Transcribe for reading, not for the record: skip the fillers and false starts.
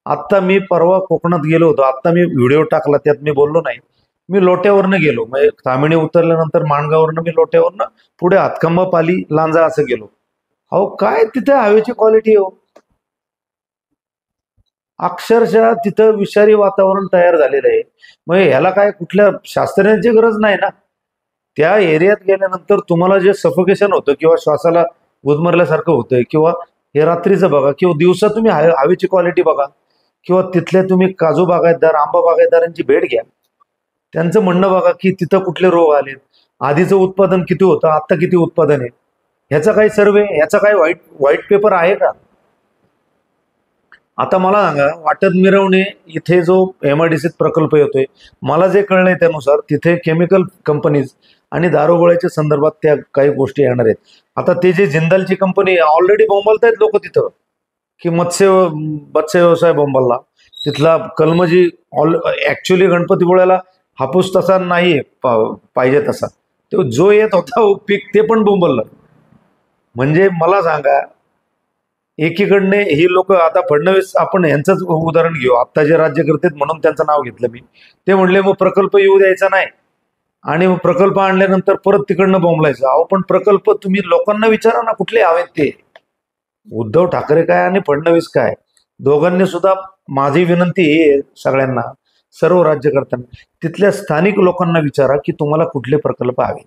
आत्ता मी परवा कोकणात गेलो होतो, आत्ता मी व्हिडिओ टाकला, त्यात मी बोललो नाही. मी लोट्यावरनं गेलो, म्हणजे तामिणी उतरल्यानंतर माणगावरनं मी लोट्यावरनं पुढे हातखंबा, पाली, लांजा असं गेलो. अहो काय तिथे हवेची क्वालिटी हो, अक्षरशः तिथं विषारी वातावरण तयार झालेलं आहे. मग ह्याला काय कुठल्या शास्त्रज्ञांची गरज नाही ना. त्या एरियात गेल्यानंतर तुम्हाला जे सफोकेशन होतं किंवा श्वासाला गुदमरल्यासारखं होतंय, किंवा हे रात्रीचं बघा किंवा दिवसा तुम्ही हवेची क्वालिटी बघा, किंवा तिथले तुम्ही काजू बागायतदार, आंबा बागायतदारांची भेट घ्या. त्यांचं म्हणणं बघा की तिथं कुठले रोग आलेत, आधीचं उत्पादन किती होतं, आता किती उत्पादन आहे. ह्याचा काही सर्वे, ह्याचा काही व्हाईट व्हाईट पेपर आहे का? आता मला सांगा, वाटत मिरवणे इथे जो MIDCत प्रकल्प येतोय, मला जे कळलंय त्यानुसार तिथे केमिकल कंपनीज आणि दारुगोळ्याच्या संदर्भात त्या काही गोष्टी येणार आहेत. आता ते जे जिंदालची कंपनी ऑलरेडी बोंबलतायत लोक तिथं, की मत्स्य व्यवसाय बोंबलला तिथला कलमजी. ऍक्च्युली गणपतीपुळ्याला हापूस तसा नाहीये पाहिजे तसा, तो जो येत होता पीक ते पण बोंबललं. म्हणजे मला सांगा, एकीकडने ही लोक, आता फडणवीस, आपण यांचंच उदाहरण घेऊ, आता जे राज्यकर्ते म्हणून त्यांचं नाव घेतलं मी, ते म्हणले मग प्रकल्प येऊ द्यायचा नाही, आणि मग प्रकल्प आणल्यानंतर परत तिकडनं बोंबलायचं. अहो पण प्रकल्प तुम्ही लोकांना विचारा ना कुठले हवेत ते. उद्धव ठाकरे काय आणि फडणवीस काय, दोघांनी सुद्धा, माझी विनंती ही आहे सगळ्यांना, सर्व राज्यकर्त्यांना, तिथल्या स्थानिक लोकांना विचारा की तुम्हाला कुठले प्रकल्प हवे.